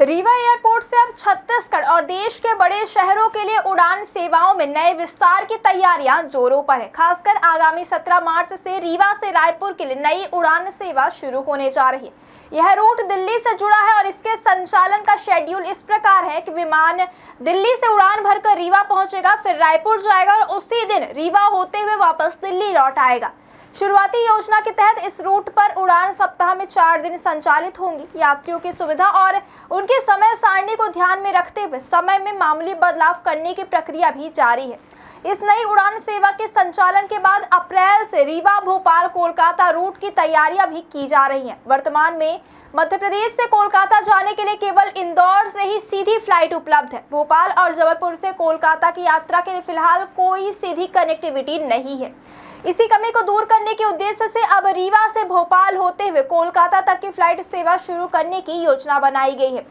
Rewa airport से अब छत्तीसगढ़ और देश के बड़े शहरों के लिए उड़ान सेवाओं में नए विस्तार की तैयारियां जोरों पर है। खासकर आगामी 17 मार्च से रीवा से रायपुर के लिए नई उड़ान सेवा शुरू होने जा रही है। यह रूट दिल्ली से जुड़ा है और इसके संचालन का शेड्यूल इस प्रकार है कि विमान दिल्ली से उड़ान भरकर रीवा पहुंचेगा, फिर रायपुर जाएगा और उसी दिन रीवा होते हुए वापस दिल्ली लौट आएगा। शुरुआती योजना के तहत इस रूट पर उड़ान सप्ताह में 4 दिन संचालित होंगी। यात्रियों की सुविधा और उनके समय सारणी को ध्यान में रखते हुए समय में मामूली बदलाव करने की प्रक्रिया भी जारी है। इस नई उड़ान सेवा के संचालन के बाद अप्रैल से रीवा, भोपाल, कोलकाता रूट की तैयारियां भी की जा रही हैं। वर्तमान में मध्य प्रदेश से कोलकाता जाने के लिए केवल इंदौर से ही सीधी फ्लाइट उपलब्ध है। भोपाल और जबलपुर से कोलकाता की यात्रा के लिए फिलहाल कोई सीधी कनेक्टिविटी नहीं है। इसी कमी को दूर करने के उद्देश्य से अब रीवा से भोपाल होते हुए कोलकाता तक की फ्लाइट सेवा शुरू करने की योजना बनाई गई है।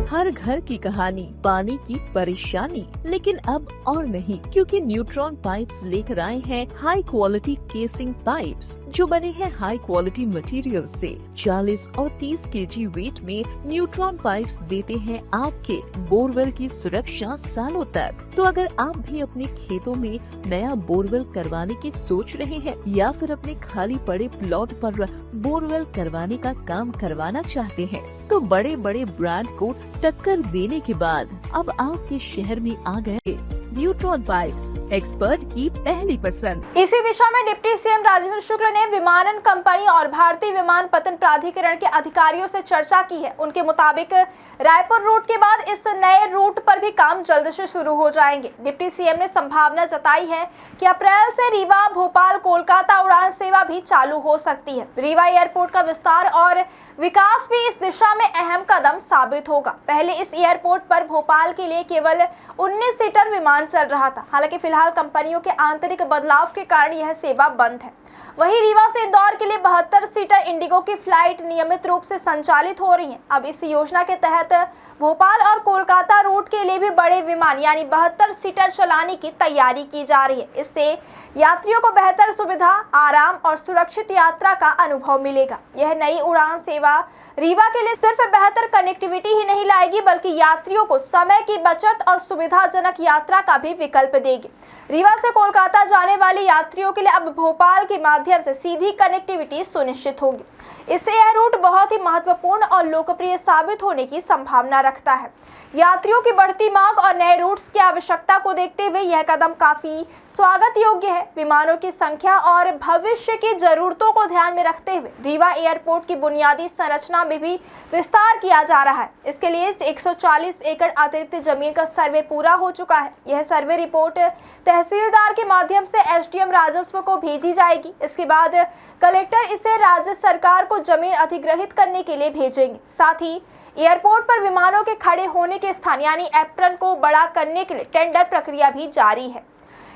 हर घर की कहानी, पानी की परेशानी, लेकिन अब और नहीं, क्योंकि न्यूट्रॉन पाइप्स लेकर आए हैं हाई क्वालिटी केसिंग पाइप्स, जो बने हैं हाई क्वालिटी मटेरियल से। 40 और 30 केजी वेट में न्यूट्रॉन पाइप्स देते हैं आपके बोरवेल की सुरक्षा सालों तक। तो अगर आप भी अपने खेतों में नया बोरवेल करवाने की सोच रहे हैं या फिर अपने खाली पड़े प्लॉट पर बोरवेल करवाने का काम करवाना चाहते हैं, तो बड़े बड़े ब्रांड को टक्कर देने के बाद अब आपके शहर में आ गए न्यूट्रॉन पाइप्स, एक्सपर्ट की पहली पसंद। इसी दिशा में डिप्टी सीएम राजेंद्र शुक्ल ने विमानन कंपनी और भारतीय विमानपत्तन प्राधिकरण के अधिकारियों से चर्चा की है। उनके मुताबिक रायपुर रूट के बाद इस नए रूट पर भी काम जल्द से शुरू हो जाएंगे। डिप्टी सीएम ने संभावना जताई है कि अप्रैल से रीवा, भोपाल, कोलकाता उड़ान सेवा भी चालू हो सकती है। रीवा एयरपोर्ट का विस्तार और विकास भी इस दिशा में अहम कदम साबित होगा। पहले इस एयरपोर्ट पर भोपाल के लिए केवल 19 सीटर विमान चल रहा था। हालांकि फिलहाल कंपनियों के आंतरिक बदलाव के कारण यह सेवा बंद है। वहीं रीवा से इंदौर के लिए 72 सीटर इंडिगो की फ्लाइट नियमित रूप से संचालित हो रही है। अब इस योजना के तहत भोपाल और कोलकाता रूट के लिए भी बड़े विमान यानी 72 सीटर चलाने की तैयारी की जा रही है। इससे यात्रियों को बेहतर सुविधा, आराम और सुरक्षित यात्रा का अनुभव मिलेगा। यह नई उड़ान सेवा रीवा के लिए सिर्फ बेहतर कनेक्टिविटी ही नहीं लाएगी, बल्कि यात्रियों को समय की बचत और सुविधाजनक यात्रा का भी विकल्प देगी। रीवा से कोलकाता जाने वाले यात्रियों के लिए अब भोपाल के माध्यम से सीधी कनेक्टिविटी सुनिश्चित होगी। इससे यह रूट बहुत ही महत्वपूर्ण और लोकप्रिय साबित होने की संभावना रखता है। यात्रियों की बढ़ती मांग और नए रूट्स की आवश्यकता को देखते हुए यह कदम काफी स्वागत योग्य है। विमानों की संख्या और भविष्य की जरूरतों को ध्यान में रखते हुए रीवा एयरपोर्ट की बुनियादी संरचना में भी विस्तार किया जा रहा है। इसके लिए 140 एकड़ अतिरिक्त जमीन का सर्वे पूरा हो चुका है। यह सर्वे रिपोर्ट तहसीलदार के माध्यम से एसडीएम राजस्व को भेजी जाएगी। इसके बाद कलेक्टर इसे राज्य सरकार को जमीन अधिग्रहित करने के लिए भेजेंगे। साथ ही एयरपोर्ट पर विमानों के खड़े होने के स्थान यानी एप्रन को बड़ा करने के लिए टेंडर प्रक्रिया भी जारी है।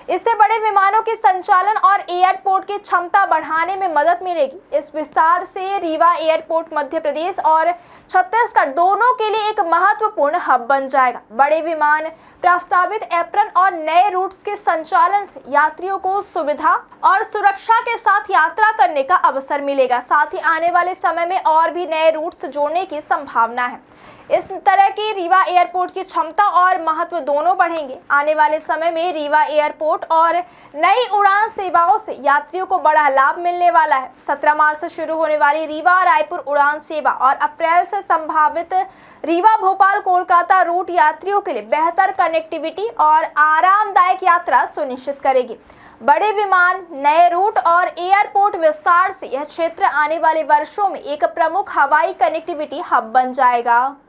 इससे बड़े विमानों के संचालन और एयरपोर्ट की क्षमता बढ़ाने में मदद मिलेगी। इस विस्तार से रीवा एयरपोर्ट मध्य प्रदेश और छत्तीसगढ़ दोनों के लिए एक महत्वपूर्ण हब बन जाएगा। बड़े विमान, प्रस्तावित एप्रन और नए रूट्स के संचालन से यात्रियों को सुविधा और सुरक्षा के साथ यात्रा करने का अवसर मिलेगा। साथ ही आने वाले समय में और भी नए रूट्स जोड़ने की संभावना है। इस तरह की रीवा एयरपोर्ट की क्षमता और महत्व दोनों बढ़ेंगे। आने वाले समय में रीवा एयरपोर्ट और नई उड़ान सेवाओं से यात्रियों को बड़ा लाभ मिलने वाला है। 17 मार्च से शुरू होने वाली रीवा रायपुर उड़ान सेवा और अप्रैल से संभावित रीवा, भोपाल, कोलकाता रूट यात्रियों के लिए बेहतर कनेक्टिविटी और आरामदायक यात्रा सुनिश्चित करेगी। बड़े विमान, नए रूट और एयरपोर्ट विस्तार से यह क्षेत्र आने वाले वर्षों में एक प्रमुख हवाई कनेक्टिविटी हब बन जाएगा।